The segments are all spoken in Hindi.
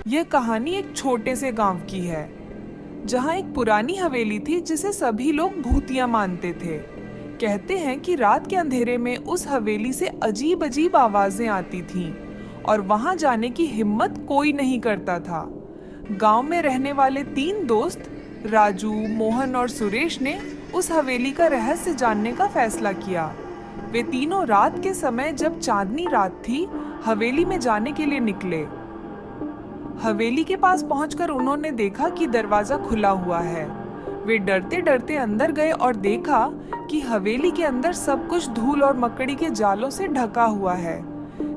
यह कहानी एक छोटे से गांव की है जहां एक पुरानी हवेली थी जिसे सभी लोग भूतिया मानते थे। कहते हैं कि रात के अंधेरे में उस हवेली से अजीब अजीब आवाजें आती थीं और वहां जाने की हिम्मत कोई नहीं करता था। गांव में रहने वाले 3 दोस्त राजू, मोहन और सुरेश ने उस हवेली का रहस्य जानने का फैसला किया। वे तीनों रात के समय जब चांदनी रात थी, हवेली में जाने के लिए निकले। हवेली के पास पहुंचकर उन्होंने देखा कि दरवाजा खुला हुआ है। वे डरते डरते अंदर गए और देखा कि हवेली के अंदर सब कुछ धूल और मकड़ी के जालों से ढका हुआ है।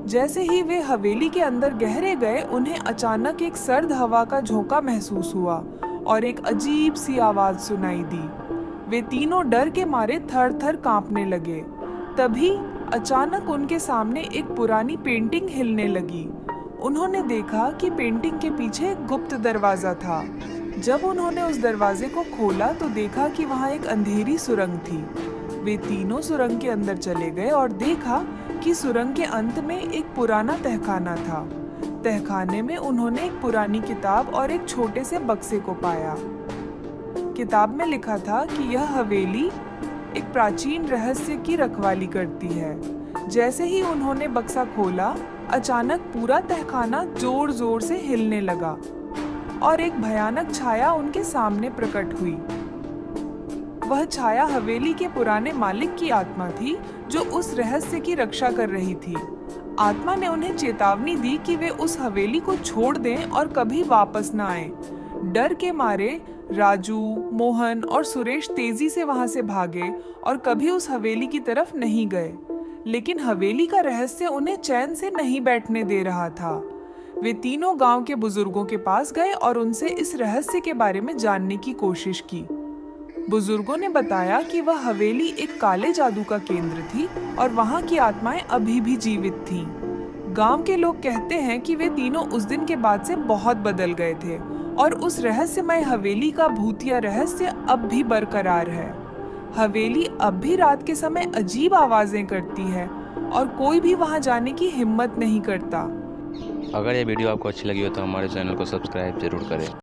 जैसे ही वे हवेली के अंदर गहरे गए, उन्हें अचानक एक सर्द हवा का झोंका महसूस हुआ और एक अजीब सी आवाज सुनाई दी। वे तीनों डर के मारे थर थर कांपने लगे। तभी अचानक उनके सामने एक पुरानी पेंटिंग हिलने लगी। उन्होंने देखा कि पेंटिंग के पीछे एक गुप्त दरवाजा था। जब उन्होंने उस दरवाजे को खोला तो देखा कि वहां एक अंधेरी सुरंग थी। वे तीनों सुरंग के अंदर चले गए और देखा कि सुरंग के अंत में एक पुराना तहखाना था। तहखाने में उन्होंने एक पुरानी किताब और एक छोटे से बक्से को पाया। किताब में लिखा था कि यह हवेली एक प्राचीन रहस्य की रखवाली करती है। जैसे ही उन्होंने बक्सा खोला, अचानक पूरा तहखाना जोर जोर से हिलने लगा और एक भयानक छाया उनके सामने प्रकट हुई। वह छाया हवेली के पुराने मालिक की आत्मा थी जो उस रहस्य की रक्षा कर रही थी। आत्मा ने उन्हें चेतावनी दी कि वे उस हवेली को छोड़ दें और कभी वापस न आए। डर के मारे राजू, मोहन और सुरेश तेजी से वहां से भागे और कभी उस हवेली की तरफ नहीं गए। लेकिन हवेली का रहस्य उन्हें चैन से नहीं बैठने दे रहा था। वे तीनों गांव के बुजुर्गों के पास गए और उनसे इस रहस्य के बारे में जानने की कोशिश की। बुजुर्गों ने बताया कि वह हवेली एक काले जादू का केंद्र थी और वहां की आत्माएं अभी भी जीवित थीं। गांव के लोग कहते हैं कि वे तीनों उस दिन के बाद से बहुत बदल गए थे और उस रहस्यमय हवेली का भूतिया रहस्य अब भी बरकरार है। हवेली अब भी रात के समय अजीब आवाजें करती है और कोई भी वहां जाने की हिम्मत नहीं करता। अगर ये वीडियो आपको अच्छी लगी हो तो हमारे चैनल को सब्सक्राइब जरूर करें।